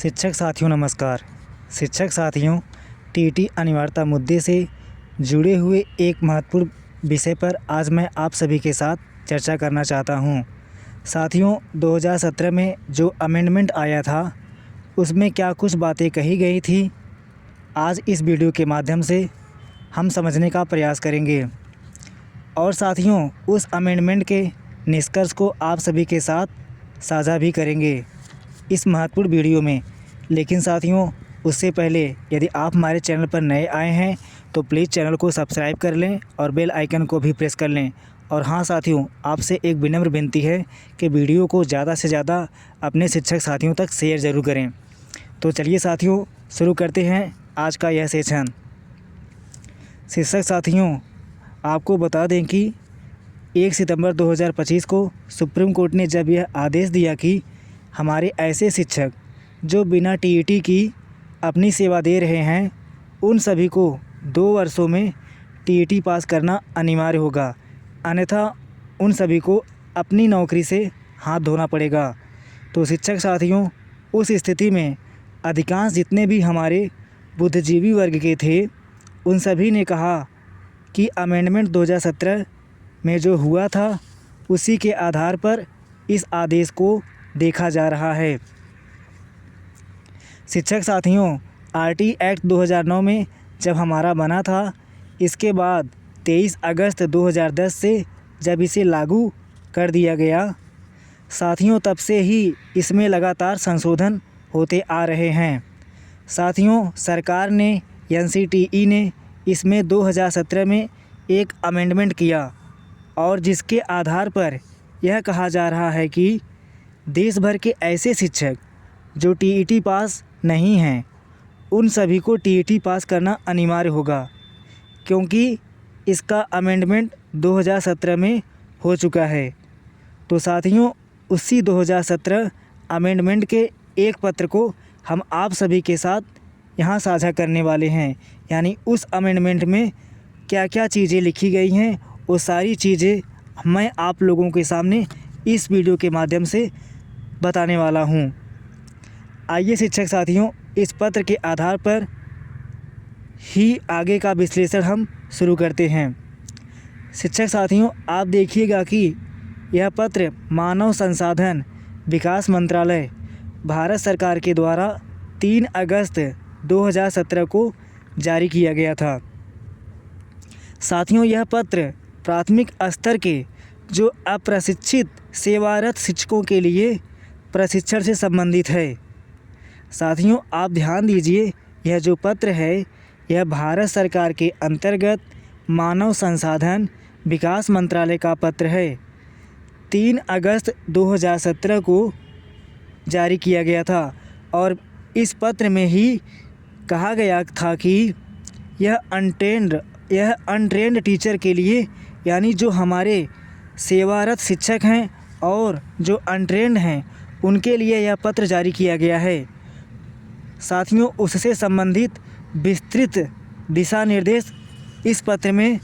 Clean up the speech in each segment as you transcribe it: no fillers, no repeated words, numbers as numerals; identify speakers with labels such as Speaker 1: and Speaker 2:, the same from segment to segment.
Speaker 1: शिक्षक साथियों नमस्कार। शिक्षक साथियों, टीईटी अनिवार्यता मुद्दे से जुड़े हुए एक महत्वपूर्ण विषय पर आज मैं आप सभी के साथ चर्चा करना चाहता हूं। साथियों, 2017 में जो अमेंडमेंट आया था उसमें क्या कुछ बातें कही गई थी, आज इस वीडियो के माध्यम से हम समझने का प्रयास करेंगे और साथियों उस अमेंडमेंट के निष्कर्ष को आप सभी के साथ साझा भी करेंगे इस महत्वपूर्ण वीडियो में। लेकिन साथियों उससे पहले यदि आप हमारे चैनल पर नए आए हैं तो प्लीज़ चैनल को सब्सक्राइब कर लें और बेल आइकन को भी प्रेस कर लें। और हाँ साथियों, आपसे एक विनम्र विनती है कि वीडियो को ज़्यादा से ज़्यादा अपने शिक्षक साथियों तक शेयर ज़रूर करें। तो चलिए साथियों शुरू करते हैं आज का यह सेशन। शिक्षक साथियों, आपको बता दें कि 1 सितंबर 2025 को सुप्रीम कोर्ट ने जब यह आदेश दिया कि हमारे ऐसे शिक्षक जो बिना टीईटी की अपनी सेवा दे रहे हैं उन सभी को 2 वर्षों में टीईटी पास करना अनिवार्य होगा, अन्यथा उन सभी को अपनी नौकरी से हाथ धोना पड़ेगा। तो शिक्षक साथियों, उस स्थिति में अधिकांश जितने भी हमारे बुद्धिजीवी वर्ग के थे उन सभी ने कहा कि अमेंडमेंट 2017 में जो हुआ था उसी के आधार पर इस आदेश को देखा जा रहा है। शिक्षक साथियों, आरटी एक्ट 2009 में जब हमारा बना था, इसके बाद 23 अगस्त 2010 से जब इसे लागू कर दिया गया, साथियों तब से ही इसमें लगातार संशोधन होते आ रहे हैं। साथियों, सरकार ने एनसीटीई ने इसमें 2017 में एक अमेंडमेंट किया और जिसके आधार पर यह कहा जा रहा है कि देश भर के ऐसे शिक्षक जो टीईटी पास नहीं हैं उन सभी को टीईटी पास करना अनिवार्य होगा, क्योंकि इसका अमेंडमेंट 2017 में हो चुका है। तो साथियों उसी 2017 अमेंडमेंट के एक पत्र को हम आप सभी के साथ यहाँ साझा करने वाले हैं। यानी उस अमेंडमेंट में क्या क्या चीज़ें लिखी गई हैं वो सारी चीज़ें मैं आप लोगों के सामने इस वीडियो के माध्यम से बताने वाला हूँ। आइए शिक्षक साथियों, इस पत्र के आधार पर ही आगे का विश्लेषण हम शुरू करते हैं। शिक्षक साथियों, आप देखिएगा कि यह पत्र मानव संसाधन विकास मंत्रालय भारत सरकार के द्वारा 3 अगस्त 2017 को जारी किया गया था। साथियों यह पत्र प्राथमिक स्तर के जो अप्रशिक्षित सेवारत शिक्षकों के लिए प्रशिक्षण से संबंधित है। साथियों आप ध्यान दीजिए, यह जो पत्र है यह भारत सरकार के अंतर्गत मानव संसाधन विकास मंत्रालय का पत्र है। 3 अगस्त 2017 को जारी किया गया था और इस पत्र में ही कहा गया था कि यह अनट्रेंड टीचर के लिए, यानी जो हमारे सेवारत शिक्षक हैं और जो अनट्रेंड हैं उनके लिए यह पत्र जारी किया गया है। साथियों उससे संबंधित विस्तृत दिशा निर्देश इस पत्र में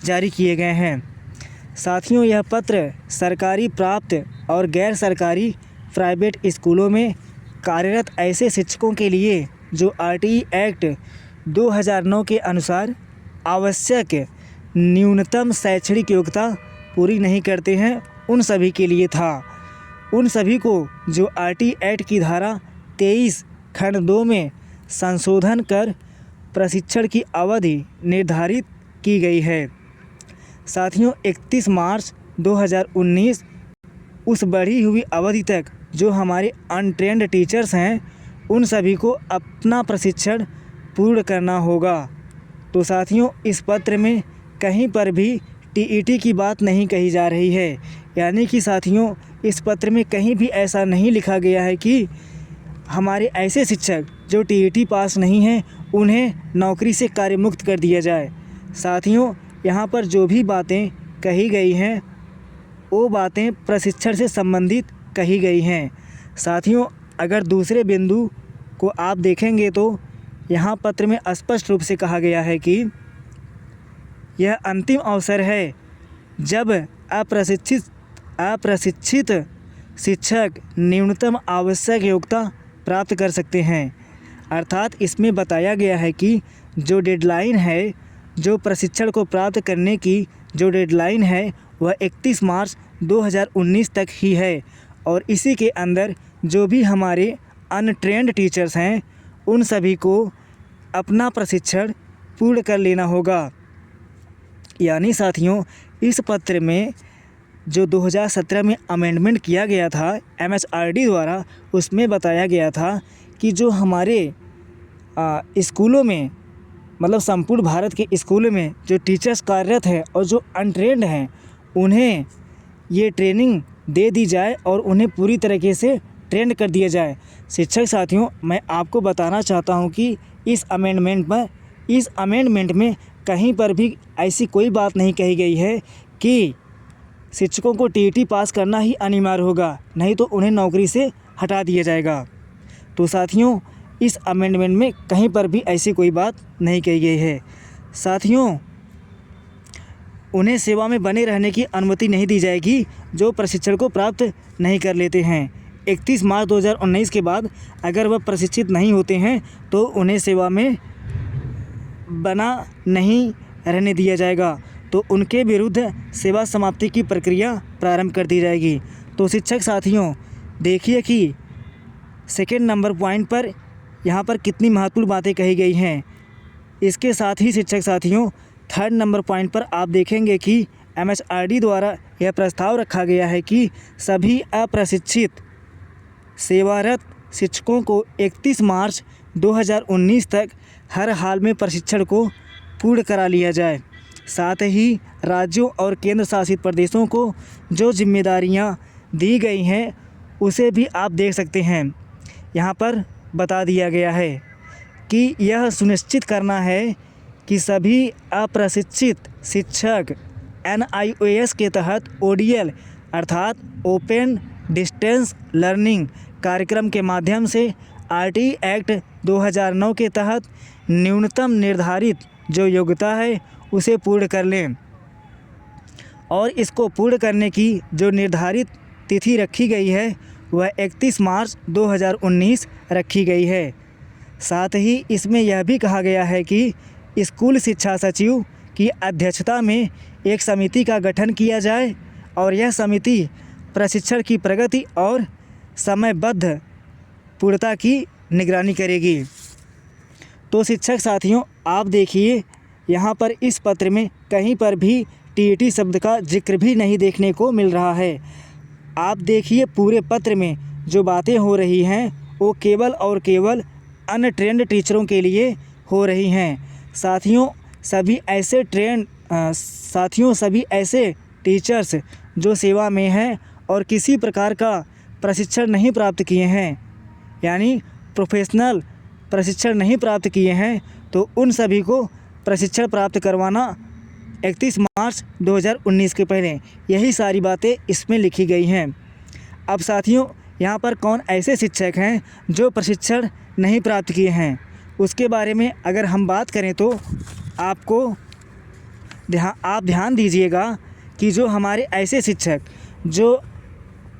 Speaker 1: जारी किए गए हैं। साथियों यह पत्र सरकारी प्राप्त और गैर सरकारी प्राइवेट स्कूलों में कार्यरत ऐसे शिक्षकों के लिए जो आरटीई एक्ट 2009 के अनुसार आवश्यक न्यूनतम शैक्षणिक योग्यता पूरी नहीं करते हैं उन सभी के लिए था। उन सभी को जो आरटीई एक्ट की धारा 23 खंड 2 में संशोधन कर प्रशिक्षण की अवधि निर्धारित की गई है। साथियों 31 मार्च 2019 उस बढ़ी हुई अवधि तक जो हमारे अनट्रेंड टीचर्स हैं उन सभी को अपना प्रशिक्षण पूर्ण करना होगा। तो साथियों इस पत्र में कहीं पर भी टीईटी की बात नहीं कही जा रही है, यानी कि साथियों इस पत्र में कहीं भी ऐसा नहीं लिखा गया है कि हमारे ऐसे शिक्षक जो टीईटी पास नहीं हैं उन्हें नौकरी से कार्यमुक्त कर दिया जाए। साथियों यहाँ पर जो भी बातें कही गई हैं वो बातें प्रशिक्षण से संबंधित कही गई हैं। साथियों अगर दूसरे बिंदु को आप देखेंगे तो यहाँ पत्र में स्पष्ट रूप से कहा गया है कि यह अंतिम अवसर है जब अप्रशिक्षित शिक्षक न्यूनतम आवश्यक योग्यता प्राप्त कर सकते हैं। अर्थात इसमें बताया गया है कि जो डेडलाइन है, जो प्रशिक्षण को प्राप्त करने की जो डेडलाइन है वह 31 मार्च 2019 तक ही है और इसी के अंदर जो भी हमारे अनट्रेंड टीचर्स हैं उन सभी को अपना प्रशिक्षण पूर्ण कर लेना होगा। यानी साथियों, इस पत्र में जो 2017 में अमेंडमेंट किया गया था MHRD द्वारा, उसमें बताया गया था कि जो हमारे स्कूलों में, मतलब संपूर्ण भारत के स्कूलों में जो टीचर्स कार्यरत हैं और जो अनट्रेंड हैं उन्हें ये ट्रेनिंग दे दी जाए और उन्हें पूरी तरीके से ट्रेंड कर दिया जाए। शिक्षक साथियों, मैं आपको बताना चाहता हूँ कि इस अमेंडमेंट में कहीं पर भी ऐसी कोई बात नहीं कही गई है कि शिक्षकों को TET पास करना ही अनिवार्य होगा, नहीं तो उन्हें नौकरी से हटा दिया जाएगा। तो साथियों, इस अमेंडमेंट में कहीं पर भी ऐसी कोई बात नहीं कही गई है। साथियों, उन्हें सेवा में बने रहने की अनुमति नहीं दी जाएगी जो प्रशिक्षण को प्राप्त नहीं कर लेते हैं। 31 मार्च 2019 के बाद अगर वह प्रशिक्षित नहीं होते हैं तो उन्हें सेवा में बना नहीं रहने दिया जाएगा, तो उनके विरुद्ध सेवा समाप्ति की प्रक्रिया प्रारंभ कर दी जाएगी। तो शिक्षक साथियों, देखिए कि सेकेंड नंबर पॉइंट पर यहाँ पर कितनी महत्वपूर्ण बातें कही गई हैं। इसके साथ ही शिक्षक साथियों, थर्ड नंबर पॉइंट पर आप देखेंगे कि MHRD द्वारा यह प्रस्ताव रखा गया है कि सभी अप्रशिक्षित सेवारत शिक्षकों को 31 मार्च 2019 तक हर हाल में प्रशिक्षण को पूर्ण करा लिया जाए। साथ ही राज्यों और केंद्र शासित प्रदेशों को जो जिम्मेदारियां दी गई हैं उसे भी आप देख सकते हैं। यहाँ पर बता दिया गया है कि यह सुनिश्चित करना है कि सभी अप्रशिक्षित शिक्षक NIOS के तहत ODL अर्थात ओपन डिस्टेंस लर्निंग कार्यक्रम के माध्यम से RT एक्ट 2009 के तहत न्यूनतम निर्धारित जो योग्यता है उसे पूर्ण कर लें और इसको पूर्ण करने की जो निर्धारित तिथि रखी गई है वह 31 मार्च 2019 रखी गई है। साथ ही इसमें यह भी कहा गया है कि स्कूल शिक्षा सचिव की अध्यक्षता में एक समिति का गठन किया जाए और यह समिति प्रशिक्षण की प्रगति और समयबद्ध पूर्णता की निगरानी करेगी। तो शिक्षक साथियों, आप देखिए यहाँ पर इस पत्र में कहीं पर भी TET शब्द का जिक्र भी नहीं देखने को मिल रहा है। आप देखिए पूरे पत्र में जो बातें हो रही हैं वो केवल और केवल अनट्रेंड टीचरों के लिए हो रही हैं। साथियों, सभी ऐसे टीचर्स जो सेवा में हैं और किसी प्रकार का प्रशिक्षण नहीं प्राप्त किए हैं, यानी प्रोफेशनल प्रशिक्षण नहीं प्राप्त किए हैं, तो उन सभी को प्रशिक्षण प्राप्त करवाना 31 मार्च 2019 के पहले। यही सारी बातें इसमें लिखी गई हैं। अब साथियों, यहाँ पर कौन ऐसे शिक्षक हैं जो प्रशिक्षण नहीं प्राप्त किए हैं, उसके बारे में अगर हम बात करें तो आप ध्यान दीजिएगा कि जो हमारे ऐसे शिक्षक जो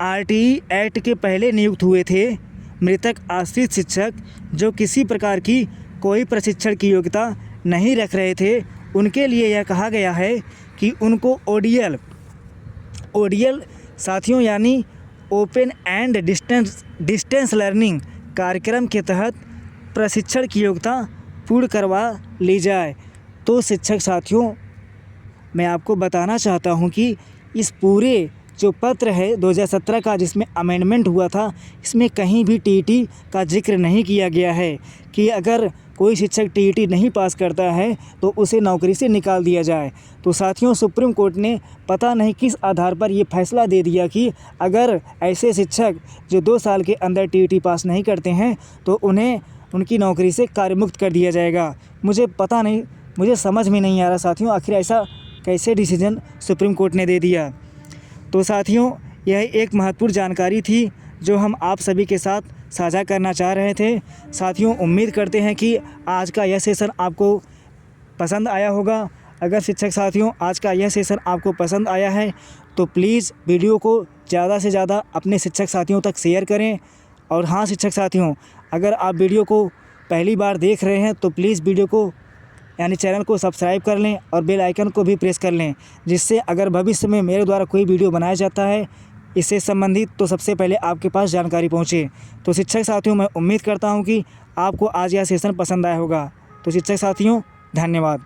Speaker 1: RTE एक्ट के पहले नियुक्त हुए थे, मृतक आश्रित शिक्षक जो किसी प्रकार की कोई प्रशिक्षण की योग्यता नहीं रख रहे थे, उनके लिए यह कहा गया है कि उनको ODL साथियों यानी ओपन एंड डिस्टेंस लर्निंग कार्यक्रम के तहत प्रशिक्षण की योग्यता पूर्ण करवा ली जाए। तो शिक्षक साथियों, मैं आपको बताना चाहता हूं कि इस पूरे जो पत्र है 2017 का जिसमें अमेंडमेंट हुआ था, इसमें कहीं भी TET का जिक्र नहीं किया गया है कि अगर कोई शिक्षक TET नहीं पास करता है तो उसे नौकरी से निकाल दिया जाए। तो साथियों, सुप्रीम कोर्ट ने पता नहीं किस आधार पर ये फैसला दे दिया कि अगर ऐसे शिक्षक जो 2 साल के अंदर TET पास नहीं करते हैं तो उन्हें उनकी नौकरी से कार्यमुक्त कर दिया जाएगा। मुझे पता नहीं, मुझे समझ में नहीं आ रहा साथियों, आखिर ऐसा कैसे डिसीजन सुप्रीम कोर्ट ने दे दिया। तो साथियों, यह एक महत्वपूर्ण जानकारी थी जो हम आप सभी के साथ साझा करना चाह रहे थे। साथियों, उम्मीद करते हैं कि आज का यह सेशन आपको पसंद आया होगा। अगर शिक्षक साथियों आज का यह सेशन आपको पसंद आया है तो प्लीज़ वीडियो को ज़्यादा से ज़्यादा अपने शिक्षक साथियों तक शेयर करें और हाँ शिक्षक साथियों, अगर आप वीडियो को पहली बार देख रहे हैं तो प्लीज़ वीडियो को यानी चैनल को सब्सक्राइब कर लें और बेल आइकन को भी प्रेस कर लें, जिससे अगर भविष्य में मेरे द्वारा कोई वीडियो बनाया जाता है इससे संबंधित तो सबसे पहले आपके पास जानकारी पहुंचे। तो शिक्षक साथियों, मैं उम्मीद करता हूं कि आपको आज यह सेशन पसंद आया होगा। तो शिक्षक साथियों, धन्यवाद।